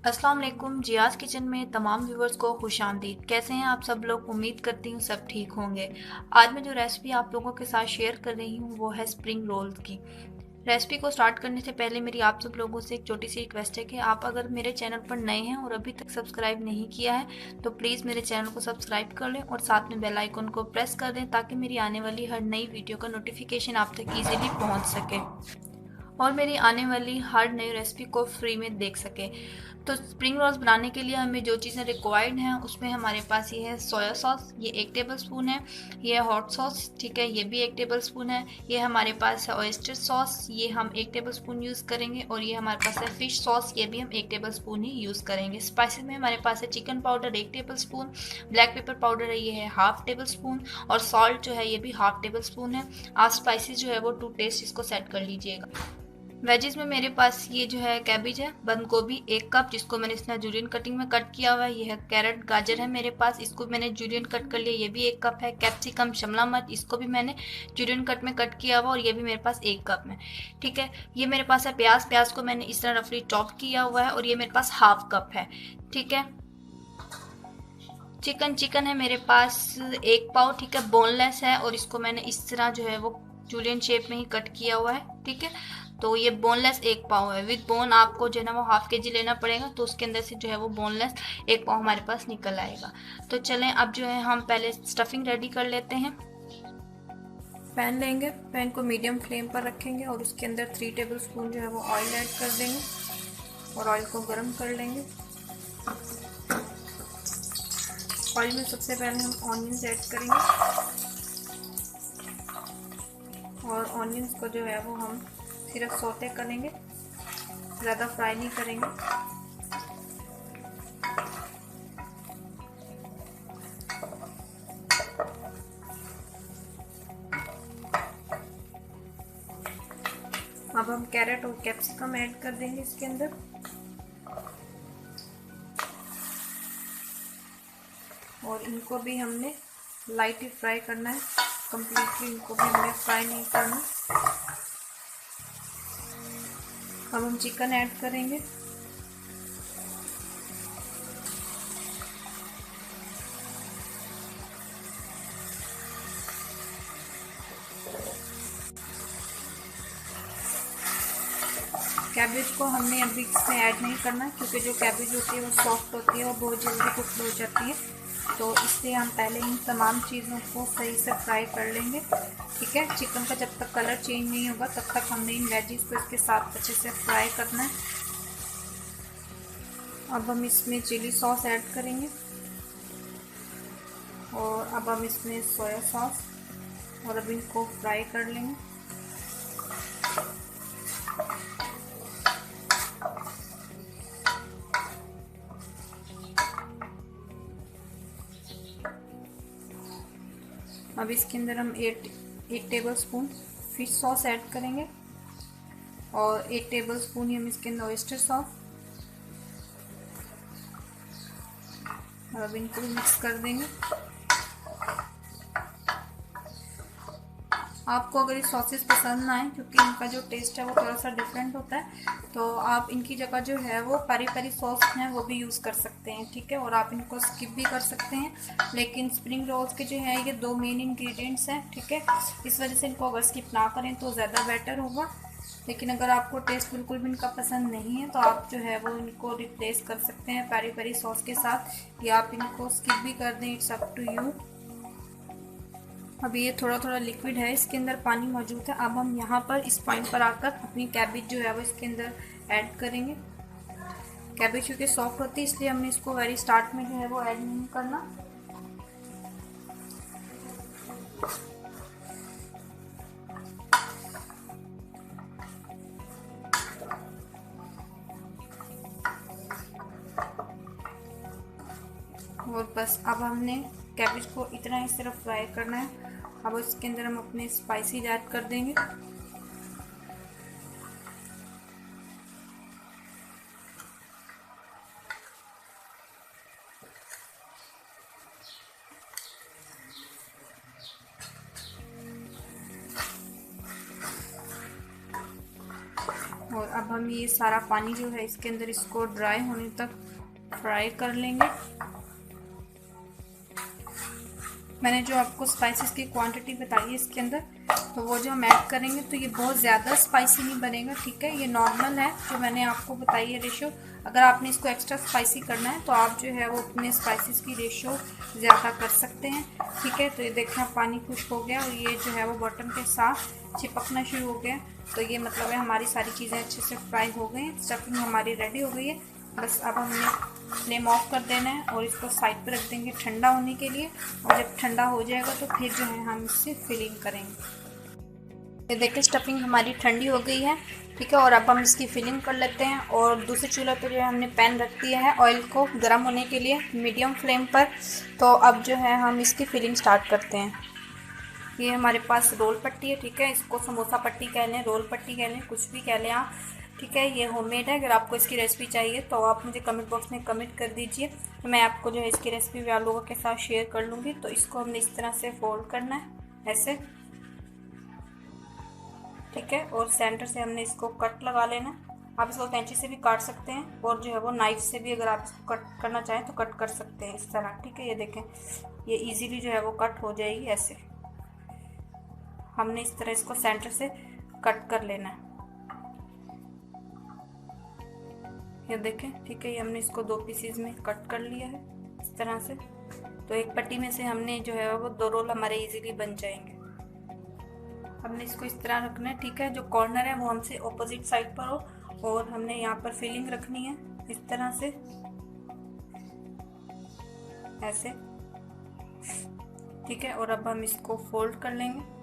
अस्सलाम वालेकुम। जियाज़ किचन में तमाम व्यूवर्स को खुशामदीद। कैसे हैं आप सब लोग? उम्मीद करती हूँ सब ठीक होंगे। आज मैं जो रेसिपी आप लोगों के साथ शेयर कर रही हूँ वो है स्प्रिंग रोल्स की। रेसिपी को स्टार्ट करने से पहले मेरी आप सब लोगों से एक छोटी सी रिक्वेस्ट है कि आप अगर मेरे चैनल पर नए हैं और अभी तक सब्सक्राइब नहीं किया है तो प्लीज़ मेरे चैनल को सब्सक्राइब कर लें और साथ में बेल आइकन को प्रेस कर दें ताकि मेरी आने वाली हर नई वीडियो का नोटिफिकेशन आप तक ईजिली पहुँच सके और मेरी आने वाली हर नई रेसिपी को फ्री में देख सके। तो स्प्रिंग रोल्स बनाने के लिए हमें जो चीज़ें रिक्वायर्ड हैं उसमें हमारे पास ये है सोया सॉस, ये 1 टेबलस्पून है। ये है हॉट सॉस, ठीक है, ये भी 1 टेबलस्पून है। ये हमारे पास है ऑयस्टर सॉस, ये हम 1 टेबलस्पून यूज़ करेंगे। और ये हमारे पास है फिश सॉस, ये भी हम 1 टेबलस्पून ही यूज़ करेंगे। स्पाइसेस में हमारे पास है chicken powder 1 tablespoon, black pepper powder है ये है हाफ टेबलस्पून, और सॉल्ट जो है ये भी हाफ टेबलस्पून है। आप स्पाइसेस जो है वो टू टेस्ट इसको सेट कर लीजिएगा। वेजिस में मेरे पास ये जो है कैबिज है, बंद गोभी 1 कप जिसको मैंने इस तरह जूलियन कटिंग में कट किया हुआ है। ये है कैरेट, गाजर है मेरे पास, इसको मैंने जूलियन कट कर लिया, ये भी 1 कप है। कैप्सिकम, शिमला मिर्च, इसको भी मैंने जूलियन कट में कट किया हुआ और ये भी मेरे पास 1 कप में, ठीक है। ये मेरे पास है प्याज, प्याज को मैंने इस तरह रफली चॉप किया हुआ है और ये मेरे पास हाफ कप है, ठीक है। चिकन है मेरे पास 1 पाव, ठीक है, बोनलेस है और इसको मैंने इस तरह जो है वो जूलियन शेप में ही कट किया हुआ है, ठीक है। तो ये बोनलेस 1 पाव है, विद बोन आपको जो है ना वो हाफ के जी लेना पड़ेगा, तो उसके अंदर से जो है वो बोनलेस 1 पाव हमारे पास निकल आएगा। तो चलें अब जो है हम पहले स्टफिंग रेडी कर लेते हैं। पैन लेंगे, पैन को मीडियम फ्लेम पर रखेंगे और उसके अंदर 3 टेबल स्पून जो है वो ऑयल ऐड कर देंगे और ऑयल को गर्म कर लेंगे। ऑयल में सबसे पहले हम ऑनियंस ऐड करेंगे और ऑनियंस को जो है वो हम सिर्फ सौते करेंगे, ज़्यादा फ्राई नहीं करेंगे। अब हम कैरेट और कैप्सिकम ऐड कर देंगे इसके अंदर और इनको भी हमने लाइटली फ्राई करना है, कंप्लीटली इनको भी हमने फ्राई नहीं करना। अब हम चिकन ऐड करेंगे कैबेज को हमने अभी इसमें ऐड नहीं करना क्योंकि जो कैबेज होती है वो सॉफ्ट होती है और बहुत जल्दी कुक हो जाती है, तो इसलिए हम पहले इन तमाम चीज़ों को सही से फ्राई कर लेंगे, ठीक है। चिकन का जब तक कलर चेंज नहीं होगा तब तक हमने इन वेजीज को इसके साथ अच्छे से फ्राई करना है। अब हम इसमें चिली सॉस ऐड करेंगे और अब हम इसमें सोया सॉस और अब इनको फ्राई कर लेंगे। अब इसके अंदर हम 1 table spoon fish sauce add करेंगे और 1 टेबल स्पून ही हम इसके अंदर ऑयस्टर सॉस, और अब इनको मिक्स कर देंगे। आपको अगर ये सॉसेस पसंद ना आए क्योंकि इनका जो टेस्ट है वो थोड़ा सा डिफरेंट होता है, तो आप इनकी जगह जो है वो पेरी पेरी सॉस है वो भी यूज़ कर सकते हैं, ठीक है। और आप इनको स्किप भी कर सकते हैं, लेकिन स्प्रिंग रोल्स के जो है ये 2 मेन इंग्रेडिएंट्स हैं, ठीक है। इस वजह से इनको अगर स्किप ना करें तो ज़्यादा बेटर होगा। लेकिन अगर आपको टेस्ट बिल्कुल भी इनका पसंद नहीं है तो आप जो है वो इनको रिप्लेस कर सकते हैं पेरी पेरी सॉस के साथ, या आप इनको स्किप भी कर दें, इट्स अप टू यू। अभी ये थोड़ा थोड़ा लिक्विड है, इसके अंदर पानी मौजूद है। अब हम यहाँ पर इस पॉइंट पर आकर अपनी कैबेज जो है वो इसके अंदर ऐड करेंगे। कैबेज क्योंकि सॉफ्ट होती है इसलिए हमने इसको वेरी स्टार्ट में जो है वो ऐड नहीं करना। और बस अब हमने कैबेज को इतना ही सिर्फ फ्राई करना है। अब इसके अंदर हम अपने स्पाइसेस ऐड कर देंगे। और अब हम ये सारा पानी जो है इसके अंदर इसको ड्राई होने तक फ्राई कर लेंगे। मैंने जो आपको स्पाइसेस की क्वांटिटी बताई है इसके अंदर, तो वो जो हम ऐड करेंगे तो ये बहुत ज़्यादा स्पाइसी नहीं बनेगा, ठीक है। ये नॉर्मल है जो मैंने आपको बताई है रेशो। अगर आपने इसको एक्स्ट्रा स्पाइसी करना है तो आप जो है वो अपने स्पाइसेस की रेशो ज़्यादा कर सकते हैं, ठीक है। तो ये देखें पानी खुश्क हो गया और ये जो है वो बॉटम के साथ चिपकना शुरू हो गया। तो ये मतलब है हमारी सारी चीज़ें अच्छे से फ्राई हो गई हैं, स्टफिंग हमारी रेडी हो गई है। बस अब हमने फ्लेम ऑफ कर देना है और इसको साइड पर रख देंगे ठंडा होने के लिए। और जब ठंडा हो जाएगा तो फिर जो है हम इससे फिलिंग करेंगे। ये देखिए स्टफिंग हमारी ठंडी हो गई है, ठीक है। और अब हम इसकी फिलिंग कर लेते हैं। और दूसरे चूल्हे पर जो है हमने पैन रख दिया है ऑयल को गर्म होने के लिए मीडियम फ्लेम पर। तो अब जो है हम इसकी फिलिंग स्टार्ट करते हैं। ये हमारे पास रोल पट्टी है, ठीक है। इसको समोसा पट्टी कह लें, रोल पट्टी कह लें, कुछ भी कह लें आप, ठीक है। ये होममेड है। अगर आपको इसकी रेसिपी चाहिए तो आप मुझे कमेंट बॉक्स में कमेंट कर दीजिए, तो मैं आपको जो है इसकी रेसिपी भी आप लोगों के साथ शेयर कर लूँगी। तो इसको हमने इस तरह से फोल्ड करना है ऐसे, ठीक है। और सेंटर से हमने इसको कट लगा लेना है। आप इसको कैंची से भी काट सकते हैं और जो है वो नाइफ से भी अगर आप इसको कट करना चाहें तो कट कर सकते हैं इस तरह, ठीक है। ये देखें ये इजीली जो है वो कट हो जाएगी ऐसे। हमने इस तरह इसको सेंटर से कट कर लेना है, ये देखें, ठीक है। ये हमने इसको 2 पीसेस में कट कर लिया है इस तरह से। तो एक पट्टी में से हमने जो है वो 2 रोल हमारे इजीली बन जाएंगे। हमने इसको इस तरह रखना है, ठीक है। जो कॉर्नर है वो हमसे ऑपोजिट साइड पर हो और हमने यहाँ पर फिलिंग रखनी है इस तरह से ऐसे, ठीक है। और अब हम इसको फोल्ड कर लेंगे।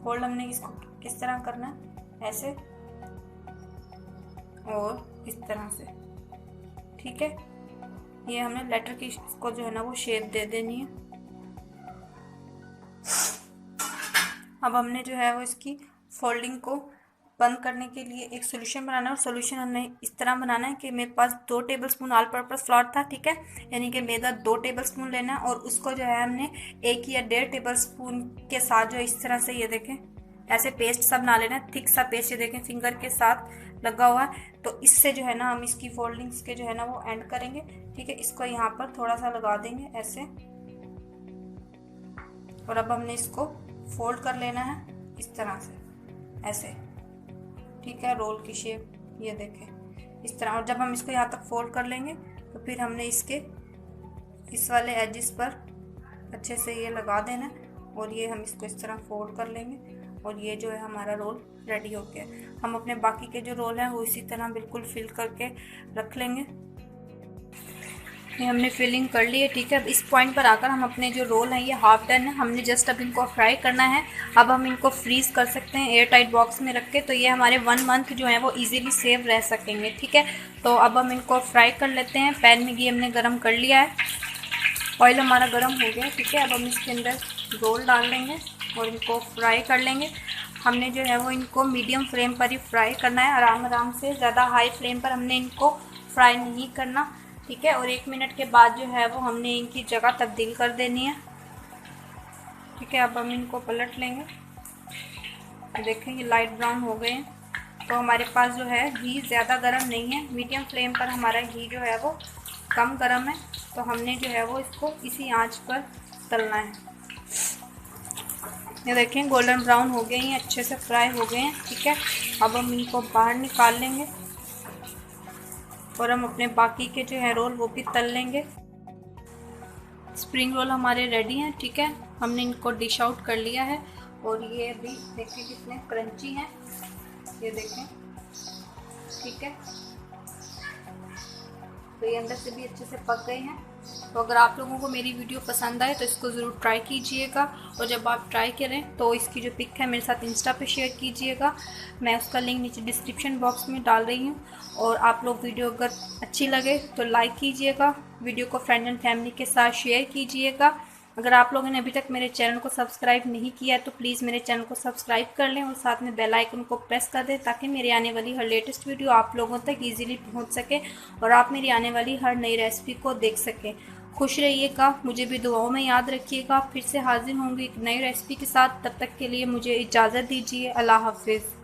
फोल्ड हमने इसको किस तरह करना है, ऐसे और इस तरह से, ठीक है। ये हमने लेटर की इसको जो है ना वो शेप दे देनी है। अब हमने जो है वो इसकी फोल्डिंग को बंद करने के लिए एक सोल्यूशन बनाना है। और सोल्यूशन हमने इस तरह बनाना है कि मेरे पास 2 टेबलस्पून ऑल पर्पस फ्लोर था, ठीक है। यानी कि मैदा 2 टेबलस्पून लेना है और उसको जो है हमने 1 या 1.5 टेबलस्पून के साथ जो इस तरह से ये देखें ऐसे पेस्ट सा बना लेना है, थिक सा पेस्ट, ये देखें फिंगर के साथ लगा हुआ है। तो इससे जो है ना हम इसकी फोल्डिंग्स के जो है ना वो एंड करेंगे, ठीक है। इसको यहाँ पर थोड़ा सा लगा देंगे ऐसे। और अब हमने इसको फोल्ड कर लेना है इस तरह से ऐसे, ठीक है। रोल की शेप ये देखें इस तरह। और जब हम इसको यहाँ तक फोल्ड कर लेंगे तो फिर हमने इसके इस वाले एजिस पर अच्छे से ये लगा देना और ये हम इसको इस तरह फोल्ड कर लेंगे और ये जो है हमारा रोल रेडी हो गया। हम अपने बाकी के जो रोल हैं वो इसी तरह बिल्कुल फिल करके रख लेंगे। ये हमने फिलिंग कर ली है, ठीक है। अब इस पॉइंट पर आकर हम अपने जो रोल हैं ये हाफ डन है, हमने जस्ट अब इनको फ्राई करना है। अब हम इनको फ्रीज़ कर सकते हैं एयर टाइट बॉक्स में रख के, तो ये हमारे 1 मंथ जो है वो इजीली सेव रह सकेंगे, ठीक है। तो अब हम इनको फ्राई कर लेते हैं। पैन में घी हमने गर्म कर लिया है, ऑयल हमारा गर्म हो गया, ठीक है। अब हम इसके अंदर रोल डाल देंगे और इनको फ्राई कर लेंगे। हमने जो है वो इनको मीडियम फ्लेम पर ही फ्राई करना है, आराम आराम से, ज़्यादा हाई फ्लेम पर हमने इनको फ्राई नहीं करना, ठीक है। और 1 मिनट के बाद जो है वो हमने इनकी जगह तब्दील कर देनी है, ठीक है। अब हम इनको पलट लेंगे, देखें ये लाइट ब्राउन हो गए हैं। तो हमारे पास जो है घी ज़्यादा गर्म नहीं है, मीडियम फ्लेम पर हमारा घी जो है वो कम गर्म है। तो हमने जो है वो इसको इसी आंच पर तलना है। ये देखें गोल्डन ब्राउन हो गए हैं, अच्छे से फ्राई हो गए हैं, ठीक है। अब हम इनको बाहर निकाल लेंगे और हम अपने बाकी के जो है रोल वो भी तल लेंगे। स्प्रिंग रोल हमारे रेडी हैं, ठीक है। हमने इनको डिश आउट कर लिया है और ये अभी देखिए कितने क्रंची हैं, ये देखें, ठीक है। तो ये अंदर से भी अच्छे से पक गए हैं। तो अगर आप लोगों को मेरी वीडियो पसंद आए तो इसको ज़रूर ट्राई कीजिएगा और जब आप ट्राई करें तो इसकी जो पिक है मेरे साथ इंस्टा पे शेयर कीजिएगा। मैं उसका लिंक नीचे डिस्क्रिप्शन बॉक्स में डाल रही हूँ। और आप लोग वीडियो अगर अच्छी लगे तो लाइक कीजिएगा, वीडियो को फ्रेंड एंड फैमिली के साथ शेयर कीजिएगा। अगर आप लोगों ने अभी तक मेरे चैनल को सब्सक्राइब नहीं किया है तो प्लीज़ मेरे चैनल को सब्सक्राइब कर लें और साथ में बेल आइकन को प्रेस कर दें ताकि मेरी आने वाली हर लेटेस्ट वीडियो आप लोगों तक इजीली पहुंच सके और आप मेरी आने वाली हर नई रेसिपी को देख सकें। खुश रहिएगा, मुझे भी दुआओं में याद रखिएगा। फिर से हाजिर होंगी एक नई रेसिपी के साथ, तब तक के लिए मुझे इजाज़त दीजिए। अल्लाह हाफिज़।